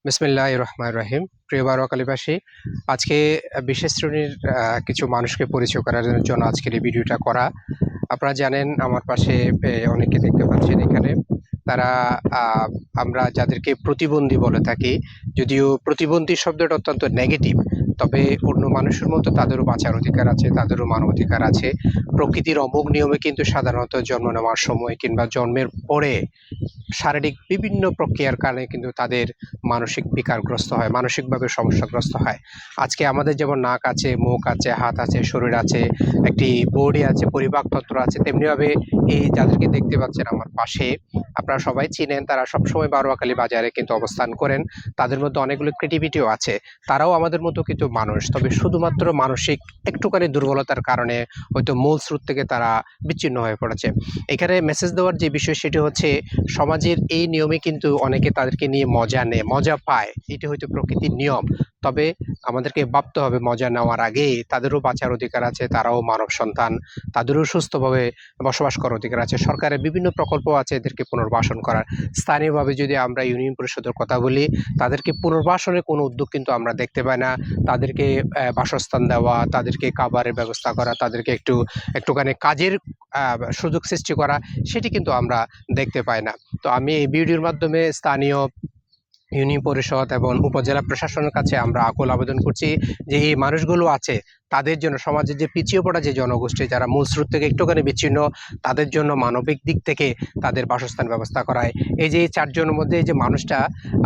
বিসমিল্লাহির রহমানির রহিম। প্রিয় বারোয়াকালীবাসী, আজকে বিশেষ শ্রেণীর কিছু মানুষকে পরিচয় করার জন্য আজকের এই ভিডিওটা করা। আপনারা জানেন আমার পাশে অনেকে দেখতে পাচ্ছেন এখানে তারা আমরা যাদেরকে প্রতিবন্ধী বলে থাকি, যদিও প্রতিবন্ধী শব্দটা অত্যন্ত নেগেটিভ, তবে অন্য মানুষের মতো তাদেরও বাঁচার অধিকার আছে, তাদেরও মানব অধিকার আছে। প্রকৃতির অমোঘ নিয়মে কিন্তু সাধারণত জন্ম নেওয়ার সময় কিংবা জন্মের পরে শারীরিক বিভিন্ন প্রক্রিয়ার কারণে কিন্তু তাদের মানসিক বিকারগ্রস্ত হয়, মানসিকভাবে সমস্যাগ্রস্ত হয়। আজকে আমাদের যেমন নাক আছে, মুখ আছে, হাত আছে, শরীর আছে, একটি বডি আছে, পরিপাকতন্ত্র আছে, তেমনিভাবে এই যাদেরকে দেখতে পাচ্ছেন আমার পাশে, আপনারা সবাই চিনেন, তারা সবসময় বারোয়াকালী বাজারে কিন্তু অবস্থান করেন। তাদের মধ্যে অনেকগুলো ক্রিয়েটিভিটিও আছে। তারাও আমাদের মতো কিন্তু মানুষ, তবে শুধুমাত্র মানসিক একটুখানি দুর্বলতার কারণে হয়তো মূল স্রোত থেকে তারা বিচ্ছিন্ন হয়ে পড়েছে। এখানে মেসেজ দেওয়ার যে বিষয় সেটি হচ্ছে, সমাজের এই নিয়মে কিন্তু অনেকে তাদেরকে নিয়ে মজা নেয়, মজা পায়, এটি হয়তো প্রকৃতির নিয়ম। তবে আমাদেরকে ভাবতে হবে মজা নেওয়ার আগে তাদেরও বাঁচার অধিকার আছে, তারাও মানব সন্তান, তাদেরও সুস্থভাবে বসবাস করার অধিকার আছে। সরকারের বিভিন্ন প্রকল্প আছে এদেরকে পুনর্বাসন করার। স্থানীয়ভাবে যদি আমরা ইউনিয়ন পরিষদের কথা বলি, তাদেরকে পুনর্বাসনের কোনো উদ্যোগ কিন্তু আমরা দেখতে পাই না। তাদেরকে বাসস্থান দেওয়া, তাদেরকে খাবারের ব্যবস্থা করা, তাদেরকে একটুখানি কাজের সুযোগ সৃষ্টি করা, সেটি কিন্তু আমরা দেখতে পাই না। তো আমি এই ভিডিওর মাধ্যমে স্থানীয় ইউনিয়ন পরিষদ এবং উপজেলা প্রশাসনের কাছে আমরা আকুল আবেদন করছি যে এই মানুষগুলো আছে, তাদের জন্য, সমাজের যে পিছিয়ে পড়া যে জনগোষ্ঠী যারা মূল স্রোত থেকে একটুখানি বিচ্ছিন্ন, তাদের জন্য মানবিক দিক থেকে তাদের বাসস্থান ব্যবস্থা করায়। এই যে এই চারজনের মধ্যে এই যে মানুষটা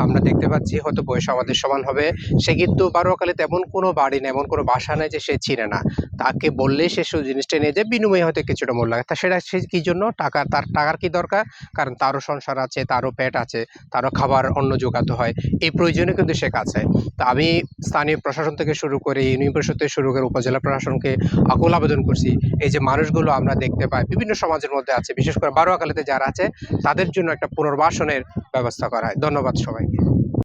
আমরা দেখতে পাচ্ছি, হয়তো বয়স আমাদের সমান হবে, সে কিন্তু বারোয়াকালীতে এমন কোনো বাড়ি নেই, এমন কোনো বাসা নেই যে সে চিনে না। তাকে বললেই সে জিনিসটা নিয়ে যায়, বিনিময়ে হয়তো কিছুটা মূল্য লাগে। তা সেটা সে কী জন্য? তার টাকার কি দরকার? কারণ তারও সংসার আছে, তারও পেট আছে, তারও খাবার অন্ন যোগাতে হয়, এই প্রয়োজনে কিন্তু সে কাছে। তা আমি স্থানীয় প্রশাসন থেকে শুরু করে, ইউনিয়ন পরিষদ থেকে শুরু করে উপজেলা প্রশাসনকে আকুল আবেদন করছি, এই যে মানুষগুলো আমরা দেখতে পাই বিভিন্ন সমাজের মধ্যে আছে, বিশেষ করে বারোয়াকালীতে যারা আছে, তাদের জন্য একটা পুনর্বাসনের ব্যবস্থা করা হয়। ধন্যবাদ সবাইকে।